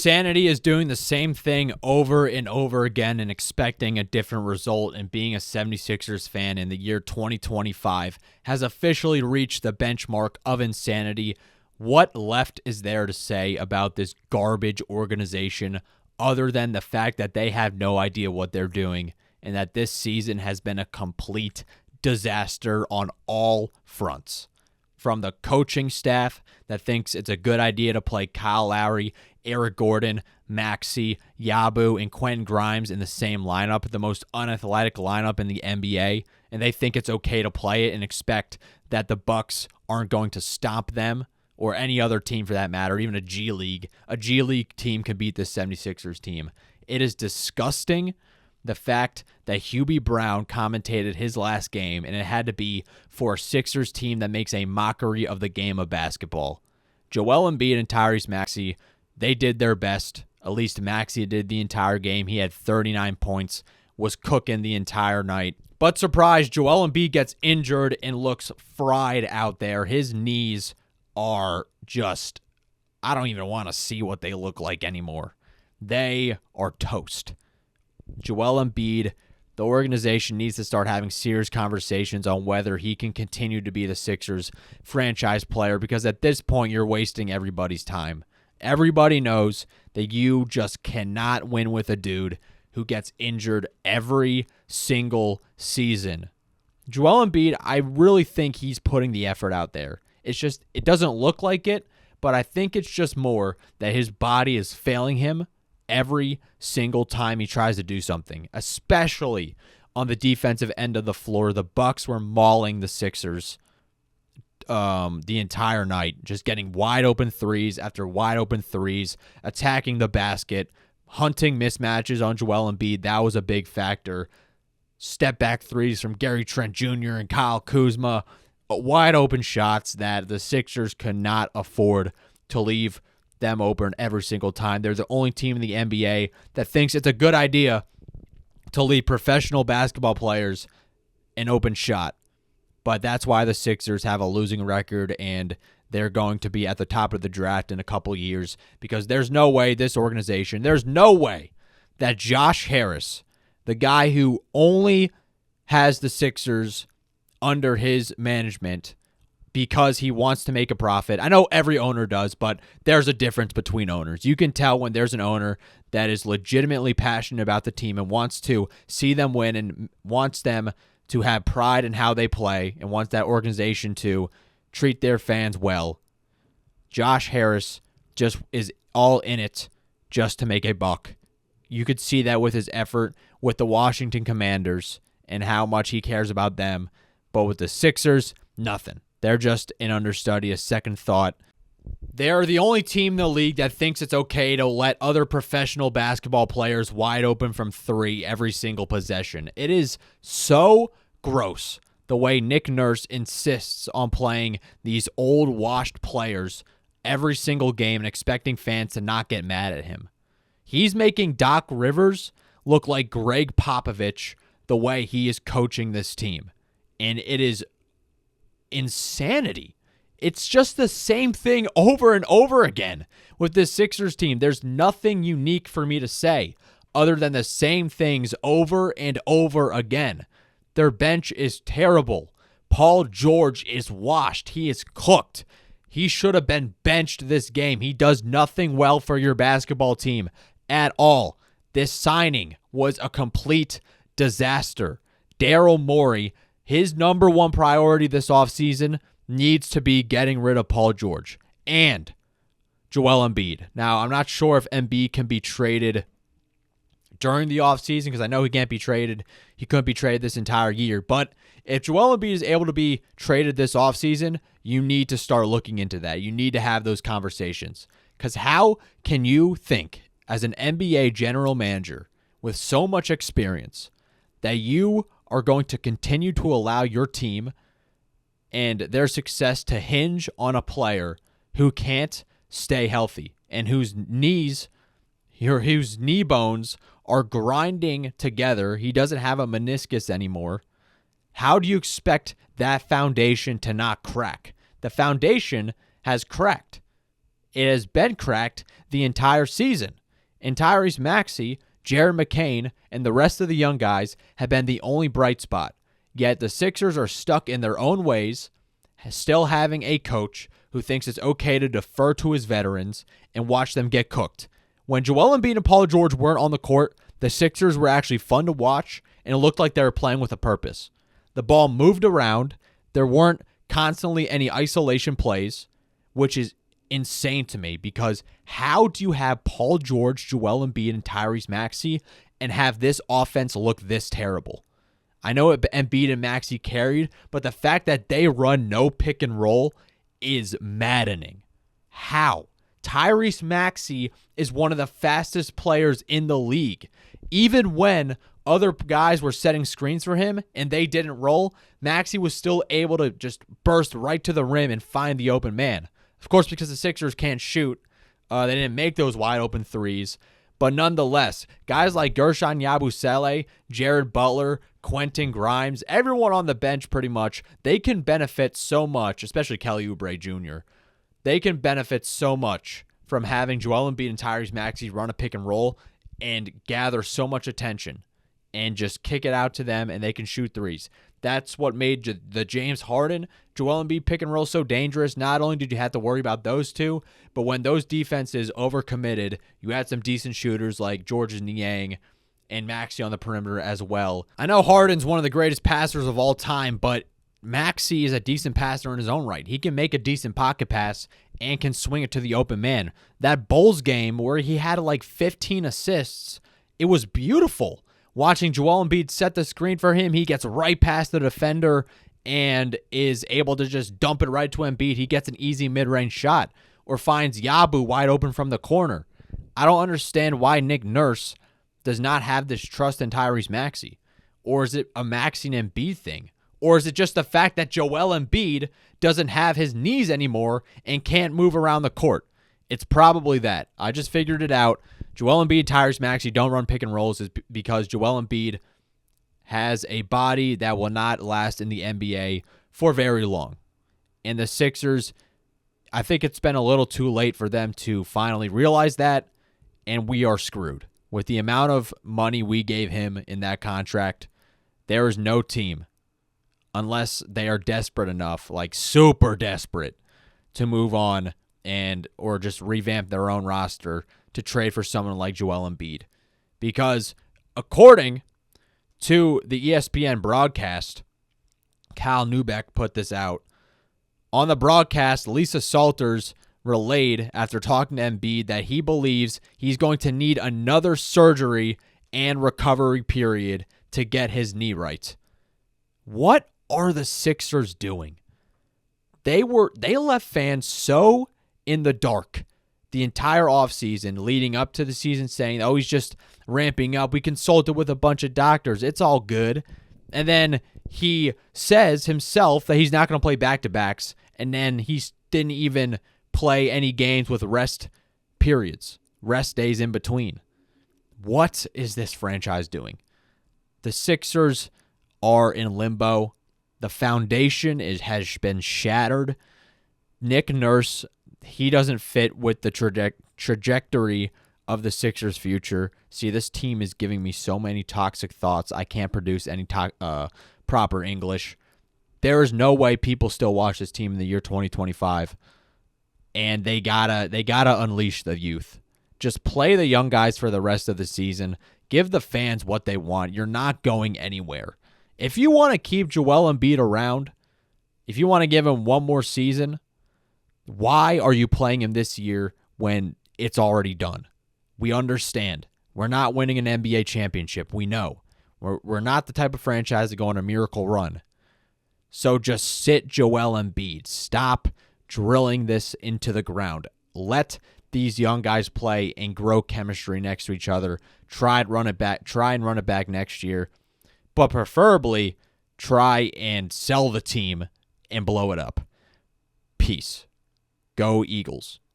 Insanity is doing the same thing over and over again and expecting a different result, and being a 76ers fan in the year 2025 has officially reached the benchmark of insanity. What left is there to say about this garbage organization other than the fact that they have no idea what they're doing and that this season has been a complete disaster on all fronts? From the coaching staff that thinks it's a good idea to play Kyle Lowry, Eric Gordon, Maxey, Yabu, and Quentin Grimes in the same lineup, the most unathletic lineup in the NBA, and they think it's okay to play it and expect that the Bucks aren't going to stomp them, or any other team for that matter, even a G League. A G League team can beat this 76ers team. It is disgusting. The fact that Hubie Brown commentated his last game, and it had to be for a Sixers team that makes a mockery of the game of basketball. Joel Embiid and Tyrese Maxey, they did their best. At least Maxey did the entire game. He had 39 points, was cooking the entire night. But surprise, Joel Embiid gets injured and looks fried out there. His knees are just, I don't even want to see what they look like anymore. They are toast. Joel Embiid, the organization needs to start having serious conversations on whether he can continue to be the Sixers franchise player, because at this point you're wasting everybody's time. Everybody knows that you just cannot win with a dude who gets injured every single season. Joel Embiid, I really think he's putting the effort out there. It's just, it doesn't look like it, but I think it's just more that his body is failing him every single time he tries to do something, especially on the defensive end of the floor. The Bucks were mauling the Sixers the entire night, just getting wide open threes after wide open threes, attacking the basket, hunting mismatches on Joel Embiid. That was a big factor. Step back threes from Gary Trent Jr. and Kyle Kuzma, wide open shots that the Sixers could not afford to leave them open every single time. They're the only team in the NBA that thinks it's a good idea to leave professional basketball players an open shot. But that's why the Sixers have a losing record, and they're going to be at the top of the draft in a couple years, because there's no way this organization, there's no way that Josh Harris, the guy who only has the Sixers under his management because he wants to make a profit. I know every owner does, but there's a difference between owners. You can tell when there's an owner that is legitimately passionate about the team and wants to see them win and wants them to have pride in how they play and wants that organization to treat their fans well. Josh Harris just is all in it just to make a buck. You could see that with his effort with the Washington Commanders and how much he cares about them. But with the Sixers, nothing. They're just an understudy, a second thought. They're the only team in the league that thinks it's okay to let other professional basketball players wide open from three every single possession. It is so gross the way Nick Nurse insists on playing these old washed players every single game and expecting fans to not get mad at him. He's making Doc Rivers look like Greg Popovich the way he is coaching this team. And it is insanity. It's just the same thing over and over again with this Sixers team. There's nothing unique for me to say other than the same things over and over again. Their bench is terrible. Paul George is washed. He is cooked. He should have been benched this game. He does nothing well for your basketball team at all. This signing was a complete disaster. Daryl Morey, his number one priority this offseason needs to be getting rid of Paul George and Joel Embiid. Now, I'm not sure if Embiid can be traded during the offseason because I know he can't be traded. He couldn't be traded this entire year. But if Joel Embiid is able to be traded this offseason, you need to start looking into that. You need to have those conversations. Because how can you think, as an NBA general manager with so much experience, that you are going to continue to allow your team and their success to hinge on a player who can't stay healthy and whose knee bones are grinding together? He doesn't have a meniscus anymore. How do you expect that foundation to not crack? The foundation has cracked. It has been cracked the entire season. And Tyrese Maxey, Jared McCain, and the rest of the young guys have been the only bright spot. Yet the Sixers are stuck in their own ways, still having a coach who thinks it's okay to defer to his veterans and watch them get cooked. When Joel Embiid and Paul George weren't on the court, the Sixers were actually fun to watch, and it looked like they were playing with a purpose. The ball moved around. There weren't constantly any isolation plays, which is insane to me, because how do you have Paul George, Joel Embiid, and Tyrese Maxey and have this offense look this terrible? I know Embiid and Maxey carried, but the fact that they run no pick and roll is maddening. How? Tyrese Maxey is one of the fastest players in the league. Even when other guys were setting screens for him and they didn't roll, Maxey was still able to just burst right to the rim and find the open man. Of course, because the Sixers can't shoot, they didn't make those wide open threes. But nonetheless, guys like Gershon Yabusele, Jared Butler, Quentin Grimes, everyone on the bench pretty much, they can benefit so much, especially Kelly Oubre Jr. They can benefit so much from having Joel Embiid and Tyrese Maxey run a pick and roll and gather so much attention and just kick it out to them, and they can shoot threes. That's what made the James Harden, Joel Embiid pick and roll so dangerous. Not only did you have to worry about those two, but when those defenses overcommitted, you had some decent shooters like Georges Niang and Maxey on the perimeter as well. I know Harden's one of the greatest passers of all time, but Maxey is a decent passer in his own right. He can make a decent pocket pass and can swing it to the open man. That Bulls game where he had like 15 assists, it was beautiful. Watching Joel Embiid set the screen for him, he gets right past the defender and is able to just dump it right to Embiid. He gets an easy mid-range shot or finds Yabu wide open from the corner. I don't understand why Nick Nurse does not have this trust in Tyrese Maxey. Or is it a Maxey and Embiid thing? Or is it just the fact that Joel Embiid doesn't have his knees anymore and can't move around the court? It's probably that. I just figured it out. Joel Embiid, Tyrese Maxey don't run pick and rolls is because Joel Embiid has a body that will not last in the NBA for very long. And the Sixers, I think it's been a little too late for them to finally realize that, and we are screwed. With the amount of money we gave him in that contract, there is no team, unless they are desperate enough, like super desperate, to move on and or just revamp their own roster to trade for someone like Joel Embiid. Because according to the ESPN broadcast, Cal Neubeck put this out. On the broadcast, Lisa Salters relayed after talking to Embiid that he believes he's going to need another surgery and recovery period to get his knee right. What are the Sixers doing? They left fans so in the dark the entire offseason leading up to the season, saying, oh, he's just ramping up. We consulted with a bunch of doctors. It's all good. And then he says himself that he's not going to play back-to-backs, and then he didn't even play any games with rest periods, rest days in between. What is this franchise doing? The Sixers are in limbo. The foundation has been shattered. Nick Nurse, he doesn't fit with the trajectory of the Sixers' future. See, this team is giving me so many toxic thoughts. I can't produce any proper English. There is no way people still watch this team in the year 2025, and they gotta unleash the youth. Just play the young guys for the rest of the season. Give the fans what they want. You're not going anywhere. If you want to keep Joel Embiid around, if you want to give him one more season, why are you playing him this year when it's already done? We understand. We're not winning an NBA championship. We know. We're not the type of franchise to go on a miracle run. So just sit Joel Embiid. Stop drilling this into the ground. Let these young guys play and grow chemistry next to each other. Try and run it back next year. But preferably try and sell the team and blow it up. Peace. Go Eagles.